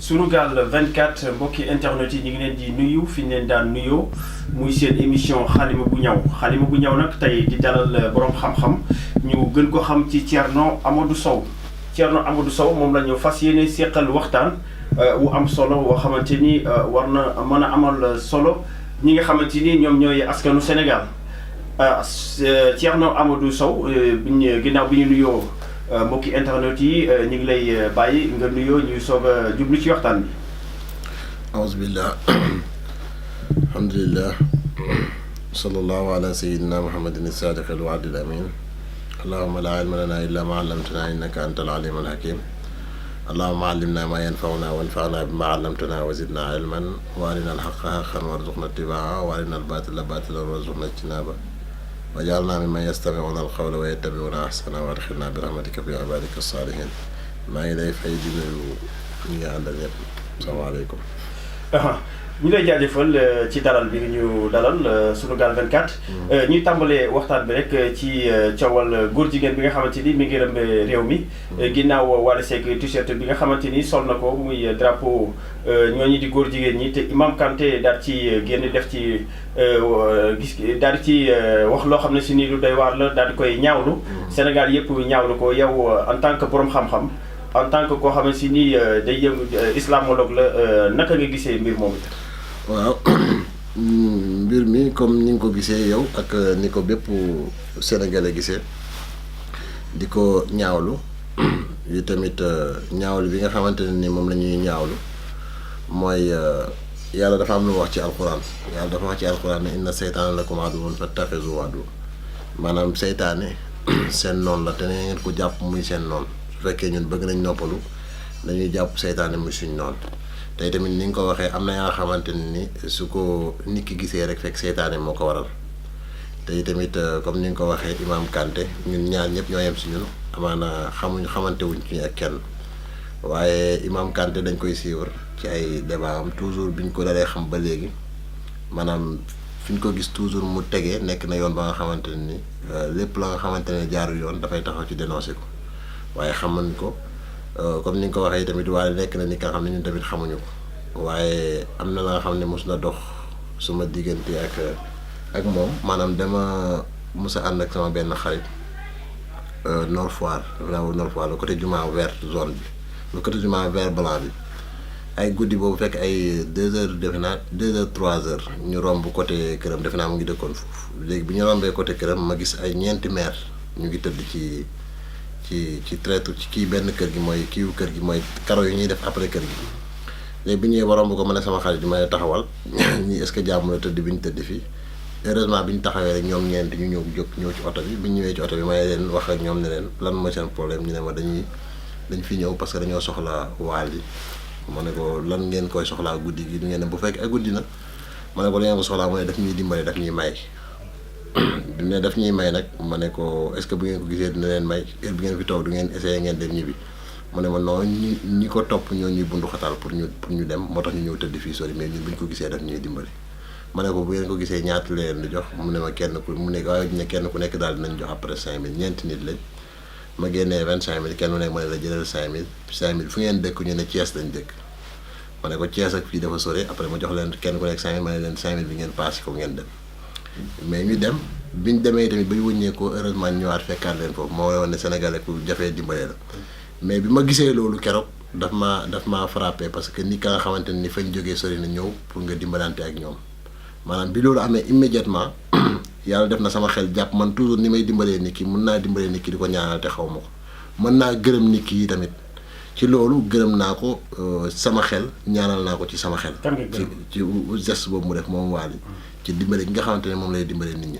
Sunugal 24 mbokki internet yi ñu ngi leen di nuyu fi ñu leen daan nuyoo muy seen émission xalima bu ñaw nag tey di dalal borom xam-xam ñu gën ko xam ci Thierno Amadou Sow moom la ñu fas yéene seqal waxtaan wu am solo woo xamante ni war na mën a amal solo ñi nga xamante ni ñoom ñooy askanu Sénégal Thierno Amadou Sow ginnaaw bi ñu nuyoo mbokki internet yi ñu ngi lay bàyyi nga nuyoo ñuy soog a jublu ci waxtaan bi. aouzubillah alhamdulillah sallallahu ala sayyidina muhammadin as-sadiq al-wa'd al-amin allahumma la ilma lana illa ma 'allamtana innaka antal alim al-hakim allahumma 'allimna ma yanfa'una wanfa'na bima 'allamtana wa zidna ilman wa arina al-haqqa haqqan warzuqna ittiba'a wa arina al-batila batilan warzuqna ijtinaba wajalna mimman yastami'una al-qawla wa yattabi'una ahsana wa adkhilna bi rahmatika fi ibadika as-salihin maa ngi lay fay di nuyu ñi nga àndal ñëpp salaamaaleykum. ñu lay jaajëfal ci dalal bi ñu dalal Sunugal 24. ñuy tàmbalee waxtaan bi rek ci coowal góor jigéen bi nga xamante ni mi ngi rëmb réew mi. ginnaaw Wally Seck t-shirt bi nga xamante ni sol na ko muy drapeau ñooñu di góor jigéen ñi te Imam Kanté daal ci génn def ci daal di ci wax loo xam ne si nii lu doy waar la daal di koy ñaawlu. Sénégal yëpp ñaawlu ko yow en tant que borom xam-xam en tant que koo xam ne si nii day yëngu islamologue la naka nga gisee mbir moomu. waaw mbir mi comme ni nga ko gisee yow ak ni ko bépp sénégalais gisee di ko ñaawlu yi tamit ñaawlu bi nga xamante ne ni moom la ñuy ñaawlu mooy yàlla dafa am lu wax ci alxuraan yàlla dafa wax ci alxuraan ne inna seytaane lakum aduwwun fattaxizuuhu aduwwan maanaam seytaane seen noonu la te ne ngeen ko jàpp muy seen noonu su fekkee ñun bëgg nañ noppalu dañuy jàpp seytaane muy suñ noonu. tey tamit ni nga ko waxee am na yaa xamante ne ni su ko nit ki gisee rek fekk seytaane moo ko waral tey tamit comme ni nga ko waxee Imam Kanté ñun ñaar ñëpp ñoo yem si ñun amaana xamante wuñ ci ak kenn waaye Imam Kanté dañ koy suivre ci ay débat am toujours biñ ko dalee xam ba léegi maanaam fi ñu ko gis toujours mu tegee nekk na yoon ba nga xamante ne ni lépp la nga xamante ne jaarul yoon dafay taxaw ci dénoncé ko waaye xamuñ ko. comme ni nga ko waxee tamit waaye nekk na ni nga xam ne ñun tamit xamuñu ko waaye am na la nga xam ne mos na dox suma diggante ak moom maanaam dama mos a ànd ak sama benn xarit Nord Foire le côté jumaa vert zone bi le côté jumaa vert blanc bi ay guddi boobu fekk ay 2h defe naa 2h 3h ñu romb côté këram defe naa mu ngi dëkkoon foofu léegi bi ñu rombee côté këram ma gis ay ñeenti maire ñu ngi tëdd ci traite ci kii benn kër gi mooy kiiwu kër gi mooy karo yi ñuy def après kër gi léegi bi ñëwee waroon bu ko mën a sama xarit bi may taxawal ñii est-ce que jàmm la tëdd bi ñu tëdd fii heureusement bi ñu taxawee rek ñoom ñeent ñu ñëw ci oto bi bi ñu ñëwee ci oto bi may leen wax ak ñoom ne leen lan mooy seen problème ñu ne ma dañ fi ñëw parce que dañoo soxla Wally ma ne ko lan ngeen koy soxlaa guddi gi du ngeen ne bu fekk ay guddi na ma ne ko la ngeen ko soxlaa mu ne daf ñuy dimbale daf ñuy may du ne daf ñuy may nag ma ne ko est-ce que bu ngeen ko gisee dina leen may heure bi ngeen fi toog du ngeen essayer ngeen dem ñibbi mu ne ma non ñi ko topp ñoo ñuy bundu xataal pour ñu dem moo tax ñu ñëw tëdd fii sori mais ñun bu ñu ko gisee daf ñuy dimbali ma ne ko bu ngeen ko gisee ñaata leen di jox mu ne ma kenn ku nekk daal dinañ jox après 5000 ñeenti nit lañ ma génnee 25000 kenn ku nekk ma ne la jëlal 5000 fu ngeen dëkk ñu ne Thiès lañ dëkk ma ne ko Thiès ak fii dafa sori après ma jox leen kenn ku nekk 5000 ma ne leen 5000 bi ngeen paase ko ngeen dem mais ñu dem biñ demee tamit ba ñu wëññeekoo heureusement ñëwaat fekkaat leen foofu moo woon ne sénégalais ku jafee dimbale la mais bi ma gisee loolu keroog daf maa frappé parce que ni ka nga xamante ni fañ jógee sori na ñëw pour nga dimbalante ak ñoom maanaam bi loolu amee immédiatement yàlla def na sama xel jàpp man toujours ni may dimbalee nit ki mun naa dimbalee nit ki di ko ñaanal te xaw ma ko mën naa gërëm nit ki yi tamit ci loolu gërëm naa ko sama xel ñaanal naa ko ci sama xel ci geste boobu mu def moom Wally ci dimbale gi nga xamante ne moom lay dimbale nit ñi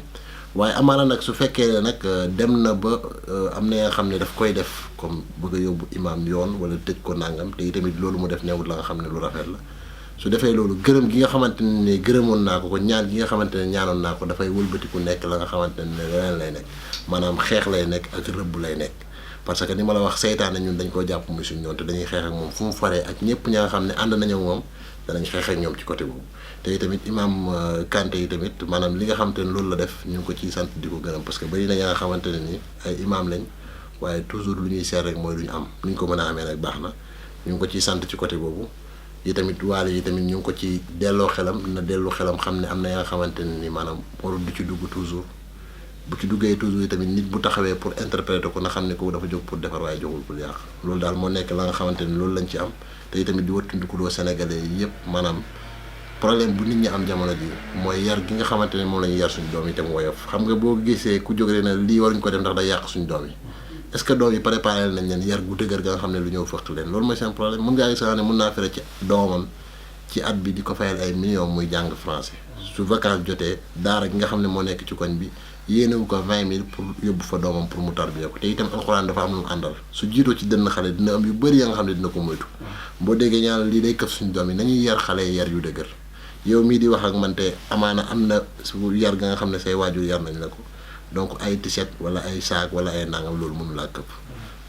waaye amaana nag su fekkee nag dem na ba am na nga xam ne daf koy def comme bëgg a yóbbu imam yoon wala tëj ko nangam te tamit loolu mu def newul la nga xam ne lu rafet la su defee loolu gërëm gi nga xamante ne gërëmoon naa ko ñaan gi nga xamante ne ñaanoon naa ko dafay wëlbatiku nekk la nga xamante ne leneen lay nekk maanaam xeex lay nekk ak rëbb lay nekk parce que ni ma la wax seytaane ñun dañ koo jàpp muy suñ ñoon te dañuy xeex ak moom fu mu faree ak ñëpp ña nga xam ne ànd nañu ak moom danañ xeex ak ñoom ci côté boobu te tamit Imam Kanté yi tamit maanaam li nga xamante ne loolu la def ñu ngi ko ciy sant di ko gërëm parce que bari na ña nga xamante ne ni ay imam lañ waaye toujours lu ñuy seet rek mooy lu ñu am lu ñu ko mën a amee nag baax na ñu ngi ko ciy sant ci côté boobu yi tamit waale yi tamit ñu ngi ko ci delloo xelam na delloo xelam xam ne am na yaa nga xamante ne ni maanaam warul du ci dugg toujours bu ci duggee toujours yi tamit nit bu taxawee pour interpréter ko na xam ne ko dafa jóg pour defar waaye jógul pour yàq loolu daal moo nekk la nga xamante ni loolu lañ ci am te tamit di wattandikuloo sénégalais yi yëpp maanaam problème bu nit ñi am jamono ji mooy yar gi nga xamante ne moom la ñuy yar suñu doom yi tam woyof xam nga boo gisee ku jóg rek na lii waruñ ko def ndax day yàq suñu doom yi est-ce que doom yi préparé nañ leen yar gu dëgër ga nga xam ne lu ñëw fëxt leen loolu mooy seen problème mën ngaa gis ne mën naa fere ci doomam ci at bi di ko fayal ay millions muy jàng français su vacances jotee daara gi nga xam ne moo nekk ci koñ bi yéenewu ko 20 000 pour yóbbu fa doomam pour mu tarbiya ko te itam alxuraan dafa am lu mu àndal su jiitoo ci dënn xale dina am yu bëri ya nga xam ne dina ko moytu boo déggee ñaanal lii day këf suñu doom yi nañuy yar xale yi yar yu dëgër yow mii di wax ak man te amaana am na su yar ga nga xam ne say waajur yar nañ la ko donc ay t-shirt wala ay saak wala ay nangam loolu mënu laa këpp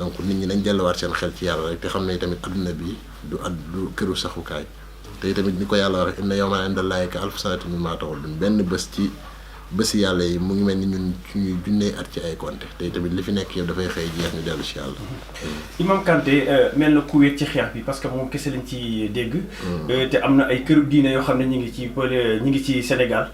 donc nit ñi nañ delluwaat seen xel ci yàlla rek te xam ne tamit adduna bi du këru saxukaay te tamit ni ko yàlla wax inna yawman indallaahi ka alfi sanatin mimmaa ta'uddun benn bés ci bési yàlla yi mu ngi mel ni ñun suñuy junnee at ci ay compte te tamit li fi nekk yëpp dafay xëy jeex ñu dellu si yàlla. Imam Kanté mel na ku wéet ci xeex bi parce que moom kese lañ ci dégg. te am na ay këru diine yoo xam ne ñu ngi ci Sénégal.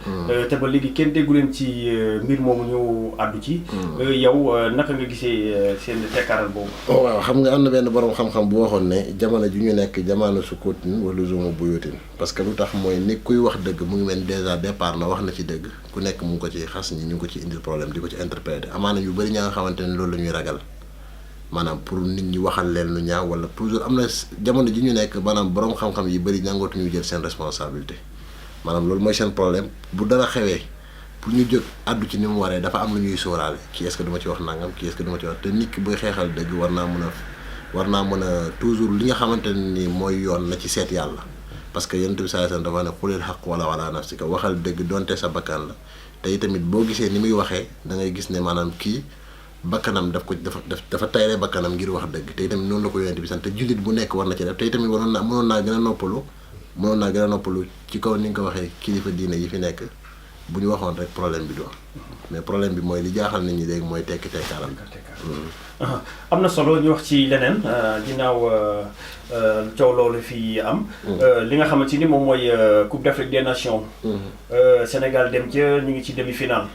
te ba léegi kenn déggu leen ci mbir moomu ñu àddu ci. yow naka nga gisee seen tekkaaral boobu. waaw xam nga am na benn borom xam-xam bu waxoon ne jamono ju ñu nekk jamono sukkuutin wala zuma buyutin parce que lu tax mooy ni kuy wax dëgg mu ngi mel dèjà départ na wax na ci dëgg ku nekk mu ngi ko ci xas ñi ñu ngi ko ci indil problème di ko ci interpréter amaana yu bëri ñaa nga xamante ne loolu la ñuy ragal maanaam pour nit ñi waxal leen lu ñaaw wala toujours am na jamono ji ñu nekk maanaam borom xam-xam yi bëri ñàngootuñu jël seen responsabilité maanaam loolu mooy seen problème bu dara xewee pour ñu jóg àddu ci ni mu waree dafa am lu ñuy sóoraale kii est-ce que duma ci wax nangam kii est-ce que duma ci wax te nit ki buy xeexal dëgg war naa mën a toujours li nga xamante ne ni mooy yoon na ci seet yàlla parce que yonent bi sallallahu alayhi wasallam dafa ne xulil xaq wala ala nafsika waxal dëgg donte sa bakkan la te tamit boo gisee ni muy waxee da ngay gis ne maanaam kii bakkanam dafa tayle bakkanam ngir wax dëgg te tamit noonu la ko yonent bi sant te jullit bu nekk war na ci def te tamit mënoon naa gën a noppalu ci kaw ni nga ko waxee kilifa diine yi fi nekk bu ñu waxoon rek problème bi du am mais problème bi mooy li jaaxal nit ñi léegi mooy tekki tekkaaral. am na solo ñu wax ci leneen ginnaaw coow loolu fi am. li nga xamante ni moom mooy Coupe d'Afrique des Nations. Sénégal dem ca ñu ngi ci demi-finale.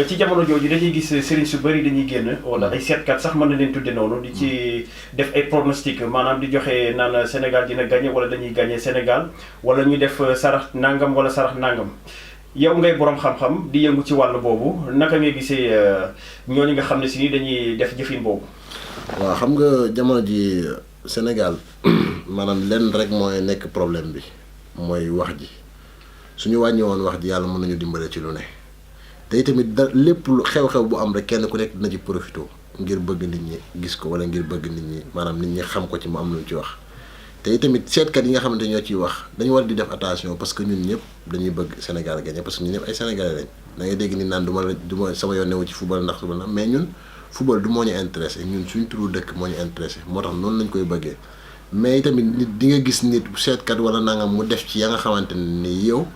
ci jamono jooju dañuy gis sëriñ su bëri dañuy génn wala ay seetkat sax mën na leen tudde noonu di ci def ay pronostic maanaam di joxe naan Sénégal dina gagné wala dañuy gagné Sénégal wala ñu def sarax nangam wala sarax nangam. yow ngay borom xam-xam di yëngu ci wàll boobu naka ngay gisee ñooñu nga xam ne si ni dañuy def jëfin boobu. waaw xam nga jamono ji Sénégal maanaam lenn rek mooy nekk problème bi mooy wax ji suñu wàññi woon wax ji yàlla mën nañu dimbale ci lu ne te tamit lépp lu xew-xew bu am rek kenn ku nekk dina ci profité ngir bëgg nit ñi gis ko wala ngir bëgg nit ñi maanaam nit ñi xam ko ci mu am lu ñu ci wax. te tamit seetkat yi nga xamante ñoo ciy wax dañu war di def attention parce que ñun ñëpp dañuy bëgg Sénégal gagné parce que ñun ñëpp ay sénégalais lañ da ngay dégg ni naan du ma sama yoon newu ci football ndax football na mais ñun football du moo ñu intéressé ñun suñ turu dëkk moo ñu intéressé moo tax noonu lañ koy bëggee mais tamit nit di nga gis nit seetkat wala nangam mu def ci ya nga xamante ne ni yow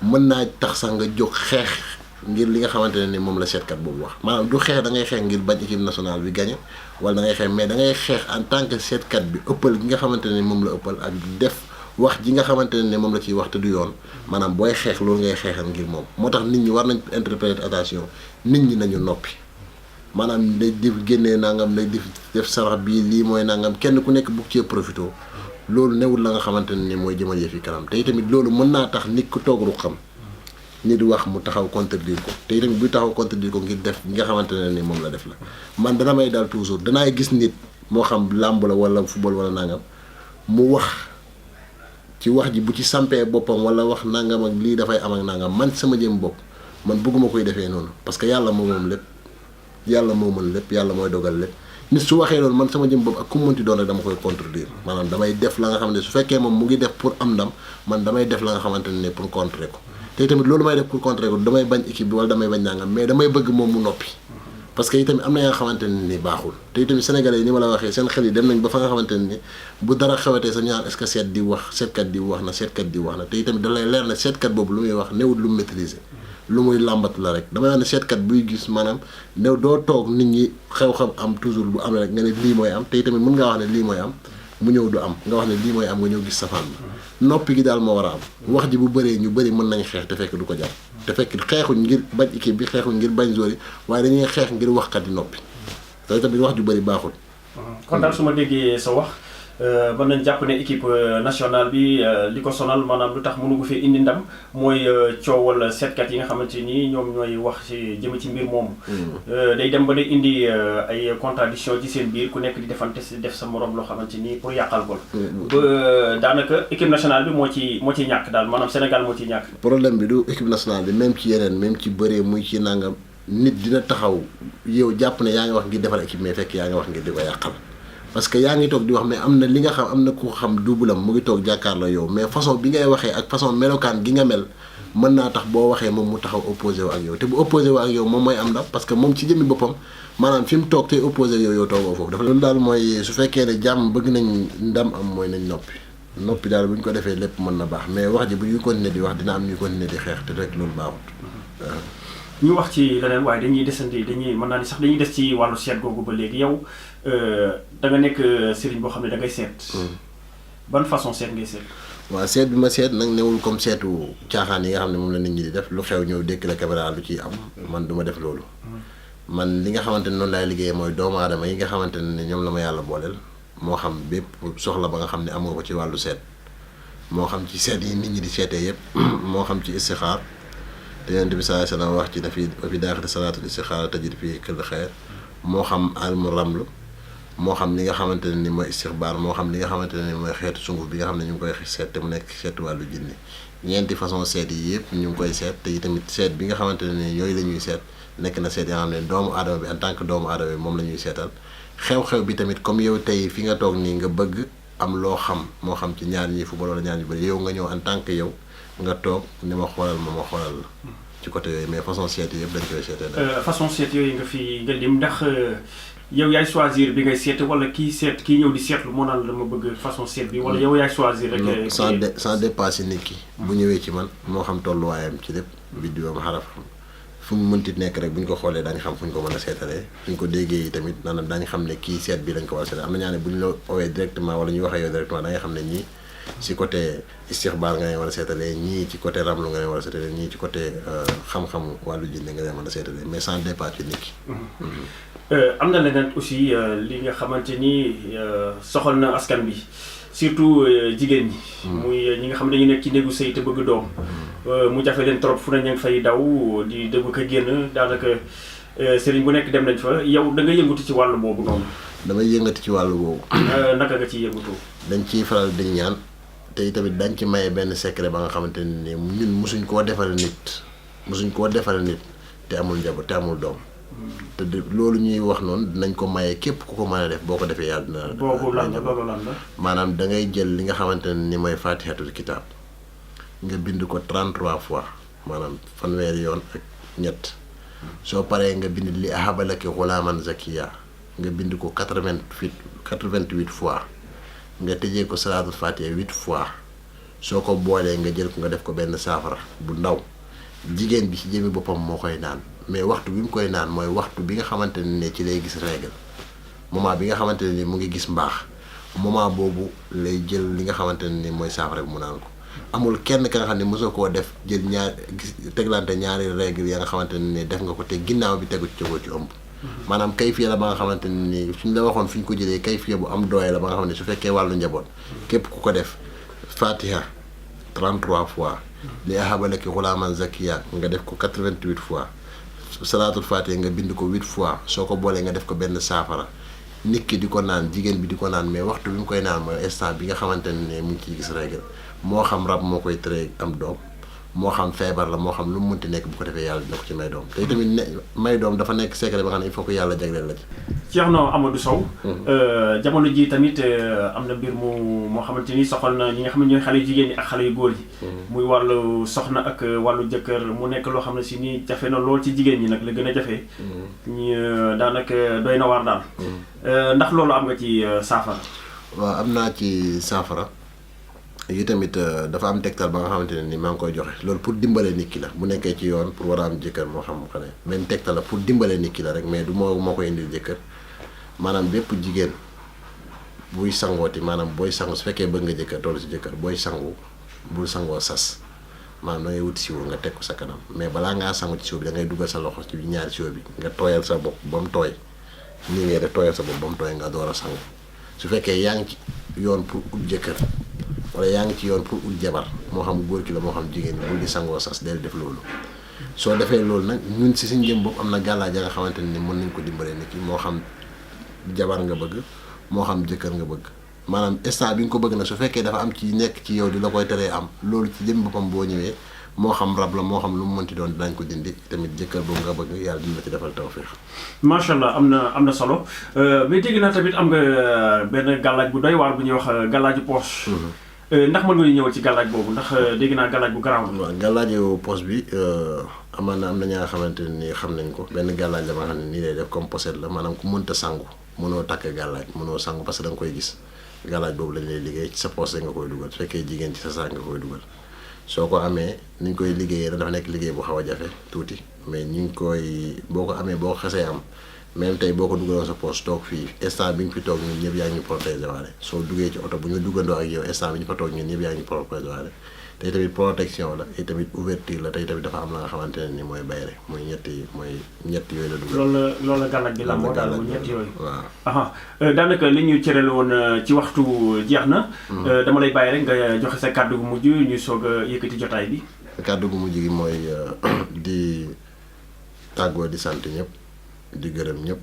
mën naa tax sax nga jóg xeex ngir li nga xamante ne ni moom la seetkat boobu wax maanaam du xeex da ngay xeex ngir bañ équipe nationale bi gagné wala da ngay xeex mais da ngay xeex en tant que seetkat bi ëppal gi nga xamante ne moom la ëppal ak def wax ji nga xamante ne moom la ciy wax te du yoon maanaam booy xeex loolu ngay xeexal ngir moom moo tax nit ñi war nañ interpréter attention nit ñi nañu noppi maanaam day def génnee nangam day def sarax bii lii mooy nangam kenn ku nekk bugg cee profité loolu newul la nga xamante ne ni mooy jëmal yëf yi kanam te tamit loolu mën naa tax nit ku toog ru xam nit wax mu taxaw contredire ko te tamit buy taxaw contredire ko ngir def ñi nga xamante ne ni moom la def la man dana may daal toujours danaay gis nit moo xam làmb la wala football wala nangam mu wax ci wax ji bu ci sampee boppam wala wax nangam ak lii dafay am ak nangam man sama jëm bopp man bëgguma koy defee noonu parce que yàlla moom lépp yàlla moo mën lépp yàlla mooy dogal lépp nit su waxee loolu man sama jëm bopp ak ku mu mënti doon rek dama koy contredire maanaam damay def la nga xam ne su fekkee moom mu ngi def pour am ndam man damay def la nga xamante ne pour contrer ko te tamit loolu may def pour contrer ko damay bañ équipe bi wala damay bañ nangam mais damay bëgg moom mu noppi parce que itamit am na yaa nga xamante ne ni baaxul te itamit sénégalais yi ni ma la waxee seen xel yi dem nañ ba fa nga xamante ne ni bu dara xewatee sa ñaan est-ce que seet di wax seetkat di wax na seetkat di wax na te itamit da lay leer ne seetkat boobu lu muy wax newut lu mu maîtriser lu muy làmbat la rek damay wax ne seetkat buy gis maanaam new doo toog nit ñi xew-xew am toujours bu am rek nga ne lii mooy am te itamit mën ngaa wax ne lii mooy am mu ñëw du am nga wax ne lii mooy am nga ñëw gis safaan bi noppi gi daal moo war a am wax ji bu bëree ñu bëri mën nañ xeex te fekk du ko jar te fekk xeexuñ ngir bañ équipe bi xeexuñ ngir bañ joueur yi waaye dañuy xeex ngir waxkat yi noppi te tamit wax ju bëri baaxul. kon daal su ma déggee sa wax mën nañ jàpp ne équipe nationale bi li ko sonal maanaam lu tax mënu ko fi indi ndam mooy coowal seetkat yi nga xamante ni ñoom ñooy wax ci jëm ci mbir moomu. day dem ba day indi ay contradiction ci seen biir ku nekk di defante def sa morom loo xamante ni pour yàqal ko ba daanaka équipe nationale bi moo ci ñàkk daal maanaam Sénégal moo ci ñàkk. problème bi du équipe nationale bi même ci yeneen même ci bëree muy ci nangam nit dina taxaw yow jàpp ne yaa ngi wax ngir defal équipe mais fekk yaa ngi wax ngir di ko yàqal. parce que yaa ngi toog di wax mais am na li nga xam am na ku xam duubulam mu ngi toog jàkkaarloo yow mais façon bi ngay waxee ak façon melokaan gi nga mel mën naa tax boo waxee moom mu taxaw opposé wu ak yow te bu opposé wu ak yow moom mooy am ndam parce que moom ci jëmmi boppam maanaam fi mu toog tey opposé yow toogoo foofu dafa loolu daal mooy su fekkee ne jàmm bëgg nañ ndam am mooy nañ noppi daal bu ñu ko defee lépp mën na baax mais wax ji bu ñuy continuer di wax dina am ñuy continuer di xeex te rek loolu baaxut. ñu wax ci leneen waaye dañuy desandi mën naa ni sax dañuy des ci wàllu seet googu ba léegi yow da nga nekk sëriñ boo xam ne da ngay seet. ban façon seet ngay seet. waaw seet bi ma seet nag newul comme seetu caaxaan yi nga xam ne moom la nit ñi di def lu xew ñëw dékk la caméra lu ciy am man du ma def loolu. man li nga xamante ne noonu laay liggéeyee mooy doomu aadama yi nga xamante ne ñoom la ma yàlla booleel moo xam bépp soxla ba nga xam ne am nga ko ci wàllu seet moo xam ci seet yi nit ñi di seetee yëpp moo xam ci istixaar te Yonent bi sallallahu alayhi wa sallam wax ci na fi daaxati salaatul istixaara tajid fii kulli xayr moo xam almu ramlu moo xam li nga xamante ne ni mooy istixbaar moo xam li nga xamante ne ni mooy xeetu sunguf bi nga xam ne ñu ngi koy seet te mu nekk seetu wàllu jinni ñeenti façon seet yi yëpp ñu ngi koy seet te tamit seet bi nga xamante ne ni yooyu la ñuy seet nekk na seet yoo xam ne doomu aadama bi en tant que doomu aadama bi moom la ñuy seetal xew-xew bi tamit comme yow tey fi nga toog nii nga bëgg am loo xam moo xam ci ñaar ñi football wala ñaar ñu bëri yow nga ñëw en tant que yow nga toog ni ma xoolal ma xoolal la ci côté yooyu mais façon seet yi yëpp dañ koy seetee. façon seet yooyu nga lim ndax yow yaay choisir bi ngay seet wala kii ñëw di seetlu moo naan la ma bëgg façon seet bi wala yow yaay choisir rek. sans dépasser nit ki. bu ñëwee ci man moo xam tolluwaayam ci lépp biddiwam xaraf fu mu mënti nekk rek bu ñu ko xoolee daañu xam fu ñu ko mën a seetalee fu ñu ko déggee yi tamit maanaam daañu xam ne kii seet bi lañ ko war a seetalee am na ñaa ne bu ñu la owee directement wala ñu waxee yow directement da nga xam ne ñii ci côté istixbaar nga leen war a seetalee ñii ci côté ramlu nga leen war a seetalee ñii ci côté xam-xamu wàllu jinne nga leen mën a seetalee mais sans départ ci nit ki. am na leneen aussi li nga xamante ni soxal na askan bi surtout jigéen ñi. muy ñi nga xam ne dañu nekk ci néegu sëy te bëgg doom. mu jafe leen trop fu ne ñu ngi fay daw di dëgg ko génn daanaka sëriñ bu nekk dem nañ fa yow da nga yëngatu ci wàllu boobu noonu. damay yëngati ci wàllu boobu. naka nga ciy yëngatu. dañ ciy faral di ñaan te tamit dañ ci maye benn secret ba nga xamante ne ñun mosuñ koo defal nit te amul njaboot te amul doom. te loolu ñuy wax noonu dinañ ko maye képp ku ko mën a def boo ko defee yàlla dina. boobu lan la maanaam da ngay jël li nga xamante ne ni mooy faatihatul kitaab nga bind ko 33 fois maanaam fanweeri yoon ak ñett soo paree nga bind li ahabalaki xulaaman zakiya nga bind ko 88 fois nga tëjee ko salaatul faatiha 8 fois soo ko boolee nga jël ko nga def ko benn saafara bu ndaw jigéen bi ci jëmi boppam moo koy naan mais waxtu bi mu koy naan mooy waxtu bi nga xamante ne ci lay gis règle moment bi nga xamante ne ni mu ngi gis mbaax moment boobu lay jël li nga xamante ne ni mooy saafara bi mu naan ko amul kenn ka nga xam ne mosoo koo def jël teglante ñaari règle ya nga xamante ne ni def nga ko te ginnaaw bi tegu ci ci ëmb maanaam kayfiya la ba nga xamante ne ni suñ la waxoon fi ñu ko jëlee kayfiya bu am doole la ba nga xam ne su fekkee wàllu njaboot képp ku ko def fatiha 33 fois li ahabalaki xulaaman zakiya nga def ko 88 fois salaatul fatiha nga bind ko 8 fois soo ko boolee nga def ko benn saafara nit ki di ko naan jigéen bi di ko naan mais waxtu bi mu koy naan mooy instant bi nga xamante ne mu ngi ciy gis règle moo xam rab moo koy tere am doom moo xam feebar la moo xam lu mu mënti nekk bu ko defee yàlla dina ko ci may doom te tamit may doom dafa nekk secret ba nga xam ne il faut que yàlla jagleel la ci. Thierno Amadou Sow. jamono ji tamit am na mbir moo xamante ni soxal na ñi nga xam ne ñooy xale yu jigéen ñi ak xale yu góor yi. muy wàllu soxna ak wàllu jëkkër mu nekk loo xam ne si ni jafe na lool ci jigéen ñi nag la gën a jafe. ñi daanaka doy na waar daal. ndax loolu am nga ci saafara. waaw am naa ci saafara. yi tamit dafa am tegtal ba nga xamante ne ni maa ngi koy joxe loolu pour dimbale nit ki la bu nekkee ci yoon pour war a am jëkkër moo xam xane benn tegtal la pour dimbale nit ki la rek mais du moo koy indil jëkkër maanaam bépp jigéen buy sangooti maanaam booy sangu su fekkee bëgg nga jëkkër toll si jëkkër booy sangu bul sangoo sas maanaam da ngay wut siwo nga teg ko sa kanam mais balaa ngaa sangu ci siwo bi da ngay dugal sa loxo ci ñaari siwo bi nga tooyal sa bopp ba mu tooy nii ngay def tooyal sa bopp ba mu tooy nga door a sangu su fekkee yaa ngi ci yoon pour ut jëkkër wala yaa ngi ci yoon pour ut jabar moo xam góor ki la moo xam jigéen ñi bul di sangoo sas del def loolu soo defee loolu nag ñun si suñ jëm bopp am na gàllaaj ya nga xamante ni mën nañ ko dimbalee nit ki moo xam jabar nga bëgg moo xam jëkkër nga bëgg maanaam instant bi nga ko bëgg nag su fekkee dafa am ci nekk ci yow di la koy teree am loolu ci jëm boppam boo ñëwee moo xam rab la moo xam lu mu mënti doon dinañ ko dindi tamit jëkkër boobu nga bëgg yàlla dina la ci defal tawfeex. macha allah am na solo mais dégg naa tamit am nga benn gàllaaj bu doy waar bu ñuy wax gàllaaju poche. ndax mën nga ñu ñëwal ci gàllaaj boobu ndax dégg naa gàllaaj bu garaaw la. waaw gàllaaju poche bi am na ñaa nga xamante ni xam nañ ko benn gàllaaj la ma xam ne nii lay def comme pochette la maanaam ku mënta sangu mënoo takk gàllaaj mënoo sangu parce que da nga koy gis gàllaaj boobu lañ lay liggéey ci sa poche nga koy dugal su fekkee jigéen ci sa saak nga koy dugal soo ko amee ni ñu koy liggéeyee nag dafa nekk liggéey bu xaw a jafe tuuti mais ñu ngi koy boo ko amee boo ko xasee am même tey boo ko dugaloon sa poche toog fii instant bi nga fi toog ñun ñëpp yaa ngi ñu protégé waale soo duggee ci oto bu ñu duggandoo ak yow instant bi ñu fa toog ñun ñëpp yaa ngi ñu protégé waale tey tamit protection la tey tamit ouverture la tey tamit dafa am la nga xamante ne ni mooy bayre mooy ñett yooyu la dugal. loolu la gàllaaj bi la moo daal bu ñett yooyu. waaw daanaka li ñu cërale woon ci waxtu jeex na. dama lay bàyyi rek nga joxe sa kàddu gu mujj ñu soog a yëkkati jotaay bi. kàddu gu mujj gi mooy di tàggoo di sant ñëpp di gërëm ñëpp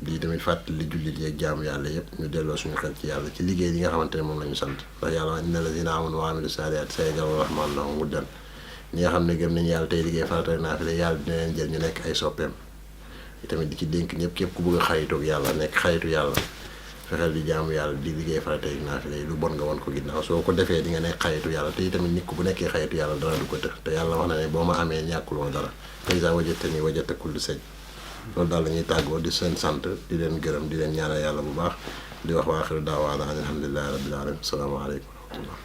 di tamit fàttali jullit yeeg jaamu yàlla yëpp ñu delloo suñu xel ci yàlla ci liggéey yi nga xamante ne moom la ñu sant ndax yàlla inna lazina amanu wa amilu saalihaati sayaj'alu rahmaanu lahum wuddan ñi nga xam ne gëm nañu yàlla tey liggéey farata naafila yàlla dina leen jël ñu nekk ay soppeem tamit di ci dénk ñëpp képp ku bëgg a xaritoog yàlla nekk xaritu yàlla fexeel di jaamu yàlla di liggéey farata ak naafila yi lu bon nga won ko ginnaaw soo ko defee di nga nekk xaritu yàlla te tamit nit ku bu nekkee xaritu yàlla dara du ko tëx te yàlla wax na ne boo ma amee ñàkkuloo dara fa izaa wajadtanii wajadta kulla shay loolu daal la ñuy tàggoo di seen sant di leen gërëm di leen ñaanal yàlla bu baax di wax wa aaxiru da'waanaa alhamdulillahi rabbil aalamiin asalaamaaleykum wa rahmatullah